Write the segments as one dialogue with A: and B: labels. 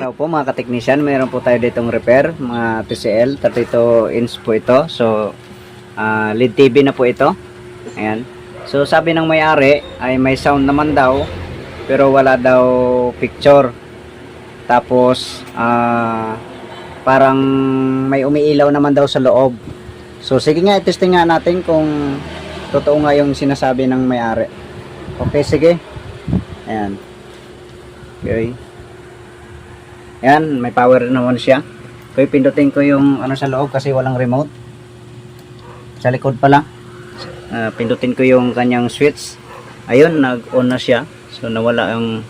A: araw po mga kateknisyan, mayroon po tayo ditong repair, mga TCL 32 inch po ito. So LED TV na po ito. Ayan. So sabi ng may-ari ay may sound naman daw pero wala daw picture. Tapos parang may umiilaw naman daw sa loob. So sige nga, i-testing nga natin kung totoo nga yung sinasabi ng may-ari. Okay, sige. Ayan. Okay. Ayan, may power naman siya. Okay, pindutin ko yung ano sa loob kasi walang remote. Sa likod pala. Pindutin ko yung kanyang switch. Ayun, nag-on na siya. So nawala yung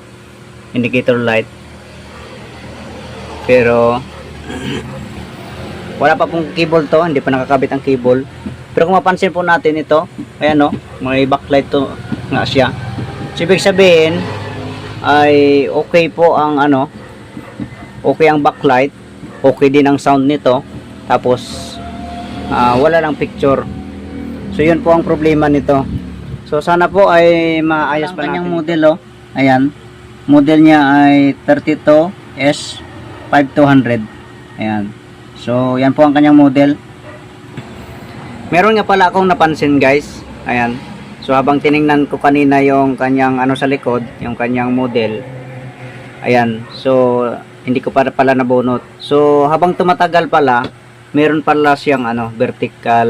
A: indicator light. Pero wala pa pong cable to, hindi pa nakakabit ang cable. Pero kung mapansin po natin ito, ayan o, may backlight to nga siya. So ibig sabihin ay okay po ang ano, okay ang backlight, okay din ang sound nito, tapos wala lang picture. So yun po ang problema nito. So sana po ay maayos pa natin. Ang kanyang model oh, ayan, model niya ay 32S5200. Ayan. So yan po ang kanyang model. Meron nga pala akong napansin guys. Ayan. So habang tiningnan ko kanina yung kanyang ano sa likod, yung kanyang model. Ayan. So hindi ko pala nabunot. So habang tumatagal pala, meron pala siyang ano, vertical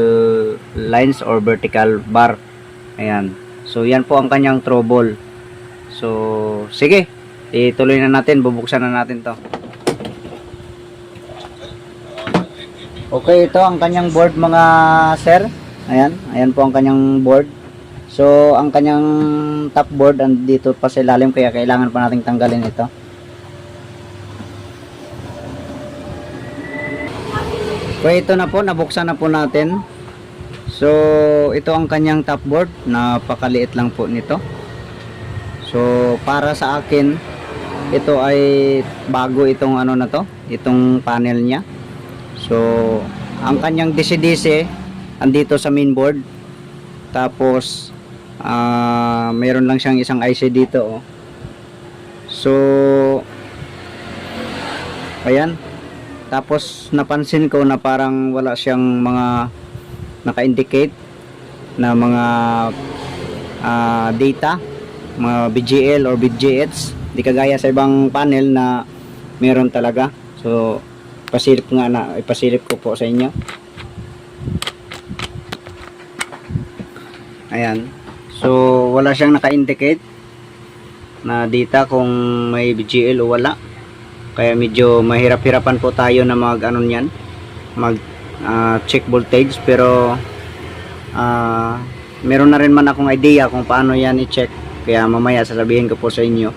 A: lines or vertical bar. Ayan. So yan po ang kanyang trouble. So sige, ituloy na natin, bubuksan na natin 'to. Okay, ito ang kanyang board mga sir. Ayan, ayan po ang kanyang board. So ang kanyang top board andito pa sa ilalim kaya kailangan pa nating tanggalin ito. Okay, ito na po, nabuksan na po natin. So ito ang kanyang top board, napakaliit lang po nito. So para sa akin ito ay bago itong ano na to, itong panel niya. So ang kanyang DC-DC andito sa main board. Tapos mayroon lang siyang isang IC dito oh. So ayan. Tapos napansin ko na parang wala siyang mga naka-indicate na mga data, mga BGL or BGH, di kagaya sa ibang panel na meron talaga. So ipasilip nga na, ipasilip ko po sa inyo. Ayan. So wala siyang naka-indicate na data kung may BGL o wala. Kaya medyo mahirap-hirapan po tayo na mag ano niyan, mag check voltage, pero meron na rin man akong idea kung paano yan i-check. Kaya mamaya sasabihin ko po sa inyo.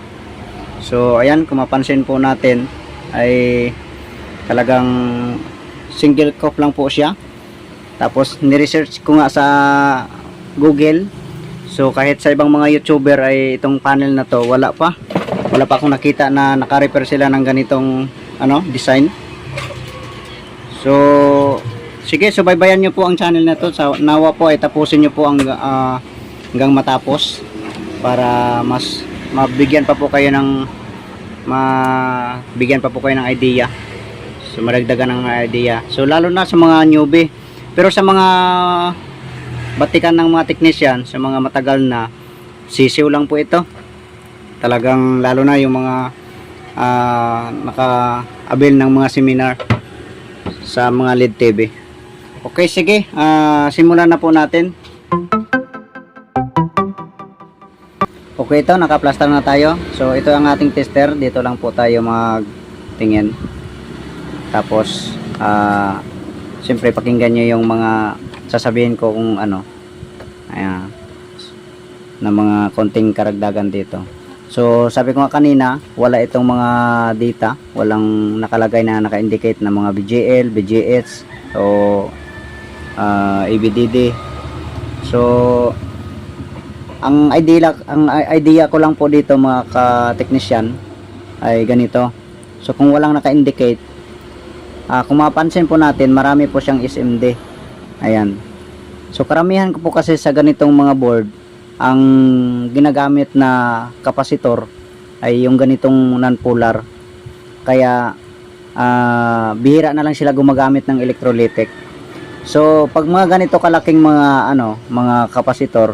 A: So ayan, kung mapansin po natin ay talagang single cope lang po siya. Tapos ni-research ko nga sa Google. So kahit sa ibang mga YouTuber ay itong panel na to wala pa akong nakita na naka-repair sila ng ganitong ano, design. So sige, subaybayan nyo po ang channel na to. So, nawa po ay tapusin nyo po hanggang matapos para mas mabigyan pa po kayo ng idea. So maragdagan ng idea. So lalo na sa mga newbie. Pero sa mga batikan ng mga technician, sa mga matagal na, sisiw lang po ito. Talagang lalo na yung mga naka-avail ng mga seminar sa mga LED TV. Okay, sige. Simulan na po natin. Okay, ito, naka-plaster na tayo. So ito ang ating tester. Dito lang po tayo magtingin. Tapos siyempre pakinggan nyo yung mga sasabihin ko kung ano, ayan, na mga konting karagdagan dito. So sabi ko nga kanina, wala itong mga data, walang nakalagay na naka-indicate na mga BGL, BGH o ABDD. So ang idea ko lang po dito mga ka-technician ay ganito. So kung walang naka-indicate, kung mapansin po natin, marami po siyang SMD. Ayan. So karamihan ko po kasi sa ganitong mga board, ang ginagamit na kapasitor ay yung ganitong non-polar. Kaya bihira na lang sila gumagamit ng electrolytic. So pag mga ganito kalaking mga mga kapasitor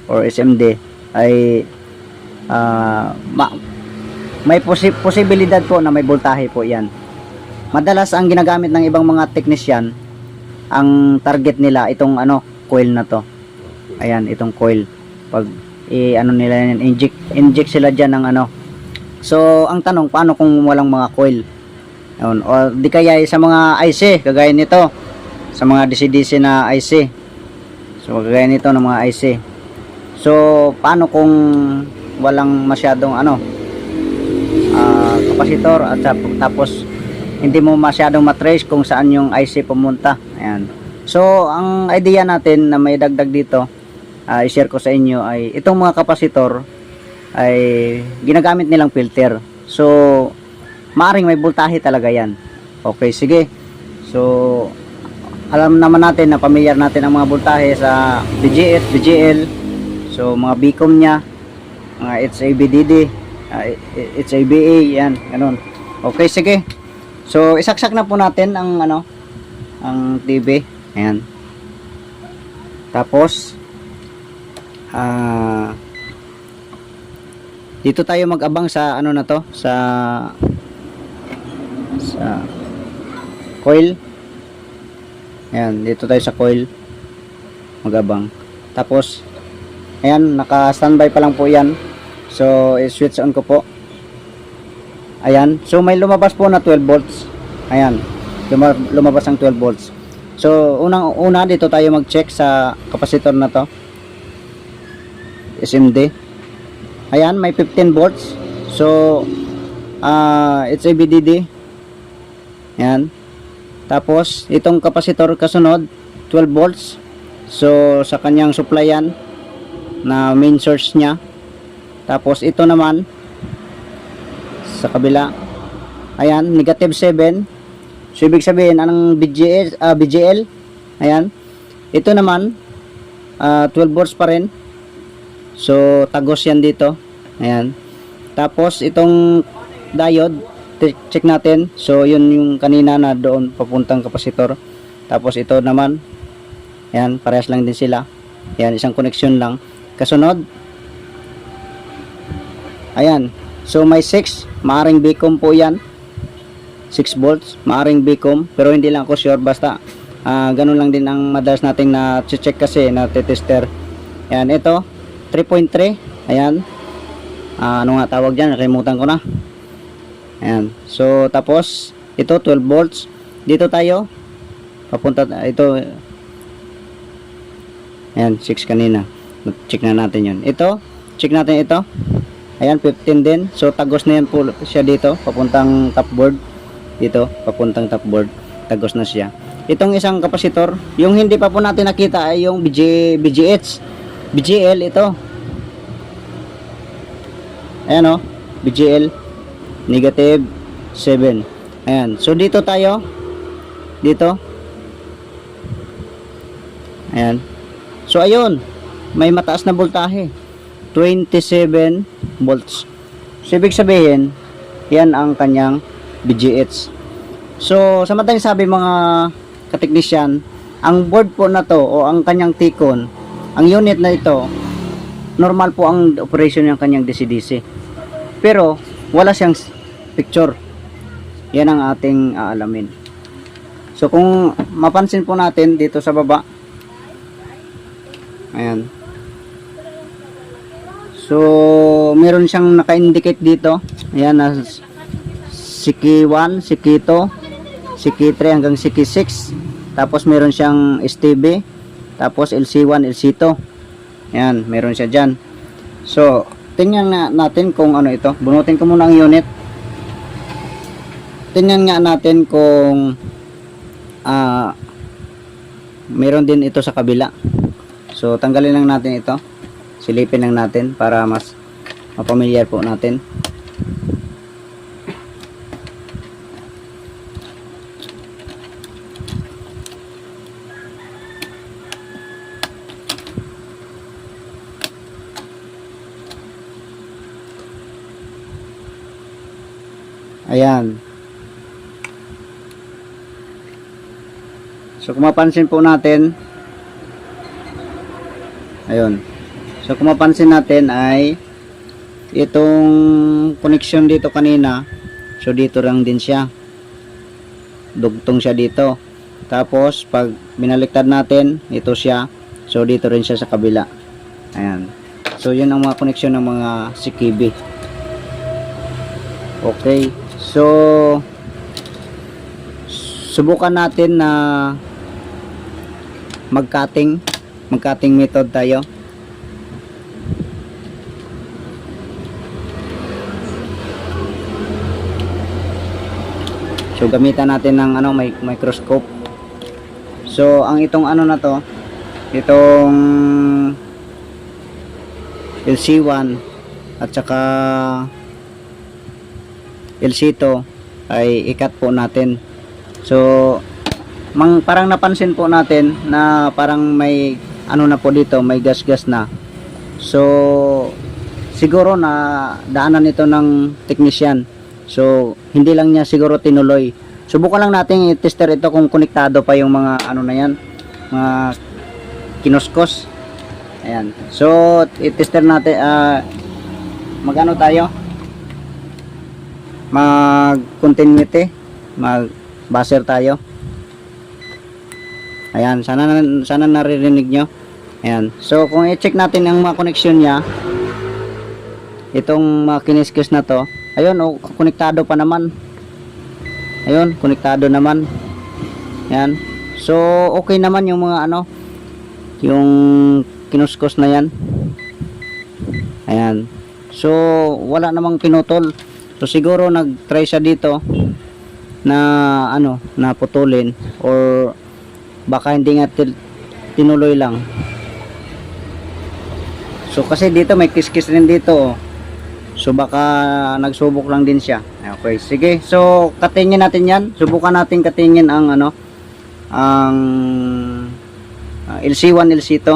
A: or SMD ay may posibilidad po na may voltahe po yan. Madalas ang ginagamit ng ibang mga technician, ang target nila itong coil na to. Ayan, itong coil. Pag nila yan, inject sila diyan ng So ang tanong, paano kung walang mga coil? Ayun, o di kaya sa mga IC kagaya nito, sa mga DC-DC na IC. So kagaya nito ng mga IC. So paano kung walang masyadong kapasitor at tapos hindi mo masyadong matrace kung saan yung IC pumunta. Ayan. So ang idea natin na may dagdag dito, i-share ko sa inyo ay itong mga kapasitor ay ginagamit nilang filter. So maaring may voltahe talaga yan. Okay, sige. So alam naman natin na pamilyar natin ang mga voltahe sa BGS, BGL. So mga Bcom nya, mga HABDD, HABA, yan, ganun. Okay, sige. So isaksak na po natin ang ang TV. Ayan. Tapos dito tayo mag-abang sa na to, sa coil. Ayan, dito tayo sa coil mag-abang. Tapos ayan, naka-standby pa lang po yan. So i-switch on ko po. Ayan, so may lumabas po na 12 volts. Ayan, lumabas ang 12 volts. So una dito tayo mag-check sa capacitor na to, SMD. Ayan, may 15 volts. So it's a BDD. Ayan. Tapos itong capacitor kasunod 12 volts. So sa kanyang supply yan na main source niya. Tapos ito naman sa kabila, ayan, negative 7. So ibig sabihin anong BGL, ayan, ito naman 12 volts pa rin. So tagos yan dito. Ayan. Tapos itong diode, check natin. So yun yung kanina na doon papuntang kapasitor. Tapos ito naman, ayan, parehas lang din sila. Ayan, isang connection lang. Kasunod, ayan, so may 6, maaring Bcom po yan, 6 volts, maaring Bcom, pero hindi lang ako sure. Basta ganun lang din ang madalas nating na check kasi na tester. Ayan, ito 3.3. Ayan, ano nga tawag dyan, nakalimutan ko na. Ayan, so tapos ito 12 volts. Dito tayo papunta, ito, ayan, 6 kanina, check na natin yun. Ito, check natin ito. Ayan, 15 din. So tagos na yan po siya dito papuntang top board. Dito papuntang top board, tagos na siya. Itong isang kapasitor, yung hindi pa po natin nakita ay yung BGH, BGL ito. Ayan BGL, negative 7. Ayan, so dito tayo, dito. Ayan, so ayun, may mataas na voltahe, 27 volts. So ibig sabihin yan ang kanyang BGH. So sa madaling sabi mga kateknisyan, ang board po na to o ang kanyang T-con, ang unit na ito, normal po ang operation ng kanyang DC-DC, pero wala siyang picture. Yan ang ating aalamin. So kung mapansin po natin dito sa baba, ayan, so meron siyang naka-indicate dito. Ayan, na CK1, CK2, CK3 hanggang CK6. Tapos meron siyang STB, tapos LC1, LC2. Ayan, meron siya dyan. So tingnan natin kung ano ito. Bunutin ko muna ang unit. Tingnan nga natin kung meron din ito sa kabila. So tanggalin lang natin ito, silipin lang natin para mas mapamilyar po natin. Ayan. So kung mapansin po natin, ayun. So kung mapansin natin ay itong connection dito kanina, so dito lang din siya. Dugtong siya dito. Tapos pag binaliktad natin, ito siya. So dito rin siya sa kabila. Ayan. So yun ang mga connection ng mga CKB. Okay. So subukan natin na mag-cutting method tayo. So gamitan natin ng microscope. So ang itong na to, itong LC1 at saka LC2 ay ikat po natin. So parang napansin po natin na parang may na po dito, may gas na. So siguro na daanan ito ng technician. So hindi lang niya siguro tinuloy. Subukan lang natin i-tester ito kung konektado pa yung mga na yan, mga kinuskos. Ayan. So i-tester natin, magano tayo? Mag-continuity, mag-buzzer tayo. Ayan, sana naririnig nyo. Ayan. So kung i-check natin ang mga connection niya, itong mga kiniskis na to, ayun, konektado pa naman. Ayun, konektado naman. Ayan. So okay naman yung mga yung kinuskos na yan. Ayan. So wala namang pinutol. So siguro nag-try siya dito na na putulin, or baka hindi nga tinuloy lang. So kasi dito may kiskis rin dito. So baka nagsubok lang din siya. Okay, sige. So katingin natin 'yan. Subukan natin katingin ang ang LC1, LC2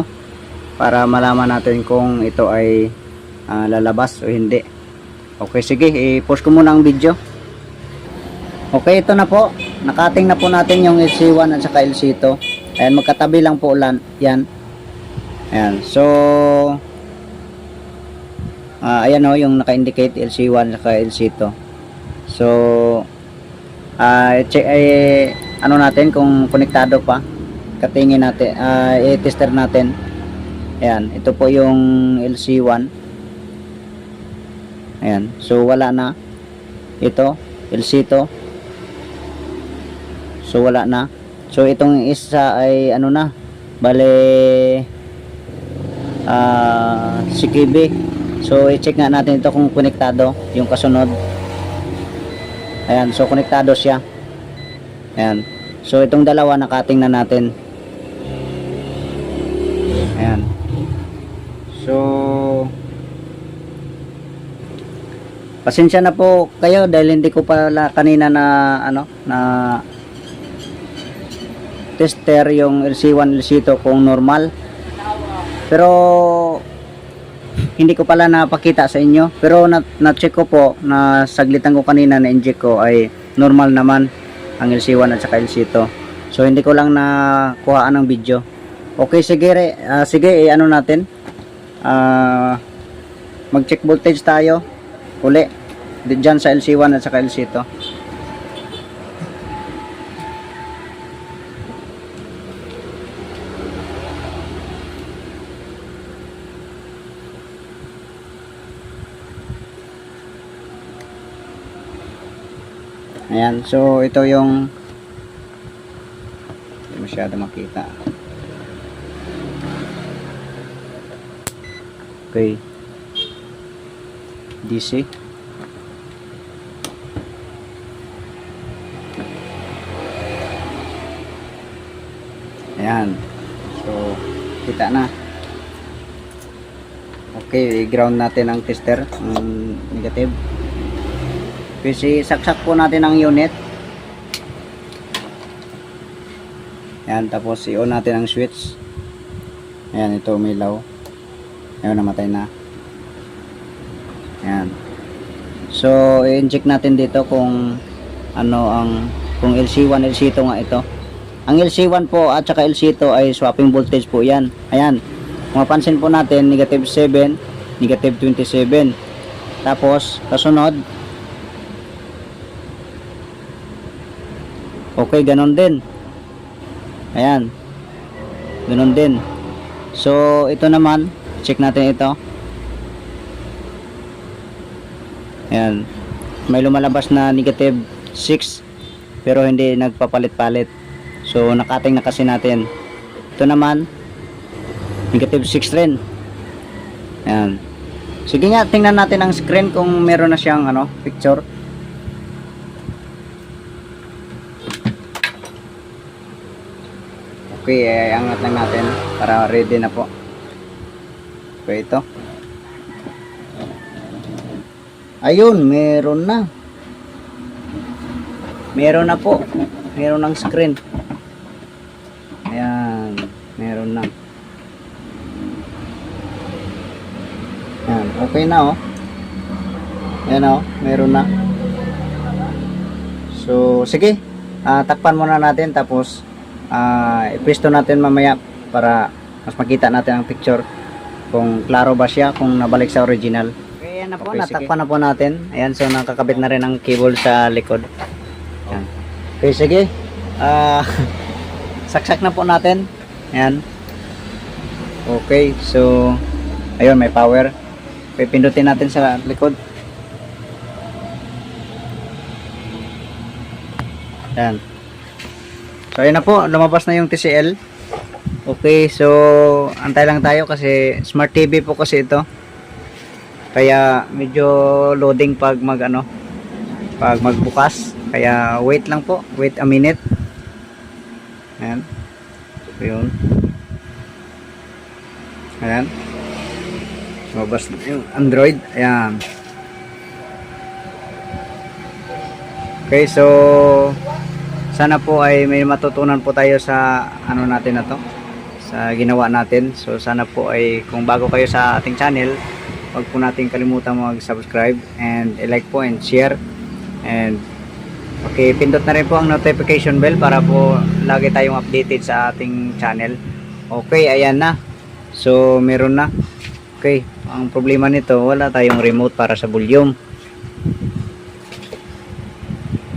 A: para malaman natin kung ito ay lalabas o hindi. Okay, sige. I-pause ko muna ang video. Okay, ito na po. Nakating na po natin yung LC1 at saka LC2. Ayan, magkatabi lang po yan. Ayan. So ayan yung naka-indicate LC1 at LC2. So check natin kung konektado pa. Katingin natin, i-tester natin. Ayan, ito po yung LC1. Ayan, so wala na. Ito LC2. So wala na. So itong isa ay na, bale CKB. So i-check nga natin ito kung konektado yung kasunod. Ayan, so konektado siya. Ayan. So itong dalawa nakating na natin. Ayan. So pasensya na po kayo dahil hindi ko pala kanina na na tester yung LC1, LC2 kung normal. Pero hindi ko pala napakita sa inyo, pero na-check ko po, na saglitan ko kanina, na inject ko ay normal naman ang LC1 at saka LC2. So hindi ko lang nakuhaan ng video. Okay, sige sige, natin, mag-check voltage tayo uli diyan sa LC1 at saka LC2. Ayan, so ito yung hindi masyado makita. Okay, DC. Ayan, so kita na. Okay, i-ground natin ang tester, ang negative. Kasi saksak po natin ang unit. Ayan, tapos i-on natin ang switch. Ayan, ito umilaw. Ayan, namatay na. Ayan. So So, i-check natin dito kung ano kung LC1, LC2 nga ito. Ang LC1 po at saka LC2 ay swapping voltage po yan. Ayan. Kung mapansin po natin, negative 7, negative 27. Tapos, kasunod, okay, ganon din. Ayan. Ganon din. So, ito naman, check natin ito. Ayan. May lumalabas na negative 6 pero hindi nagpapalit-palit. So, nakating na kasi natin. Ito naman, negative 6 rin. Ayan. Sige nga, tingnan natin ang screen kung meron na siyang picture. Okay, angat lang natin para ready na po. Okay, ito. Ayun, meron na. Meron na po. Meron ng screen. Ayan, meron na. Ayan, okay na oh. Ayan oh, meron na. So, sige. Takpan muna natin tapos ipresto natin mamaya para mas makita natin ang picture kung klaro ba siya, kung nabalik sa original. Okay, yan na po, okay, natakpan na po natin. Ayan, so nakakabit na rin ang cable sa likod. Ayan. Okay, sige. Saksak na po natin. Ayan. Okay, so ayun, may power. Pipindutin natin sa likod. Ayan. So ayun na po, lumabas na yung TCL. Okay, so antay lang tayo kasi smart TV po kasi ito. Kaya medyo loading pag pag magbukas. Kaya wait lang po, wait a minute. Ayan. So yun. Ayan. Lumabas na yung Android. Ayan. Okay, so sana po ay may matutunan po tayo sa natin na to, sa ginawa natin. So sana po ay kung bago kayo sa ating channel, huwag po natin kalimutan mag-subscribe and i-like po and share. And okay, pindot na rin po ang notification bell para po lagi tayong updated sa ating channel. Okay, ayan na. So meron na. Okay, ang problema nito, wala tayong remote para sa volume.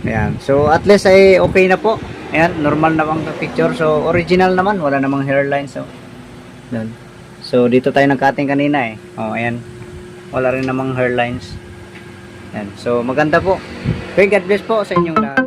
A: Ayan. So at least ay okay na po. Ayan, normal na ang picture. So original naman, wala namang hairline. So doon. So dito tayo nag-cutting kanina eh. Oh, ayan. Wala rin namang hairlines. Ayan. So maganda po. Okay, God bless po sa inyong lahat.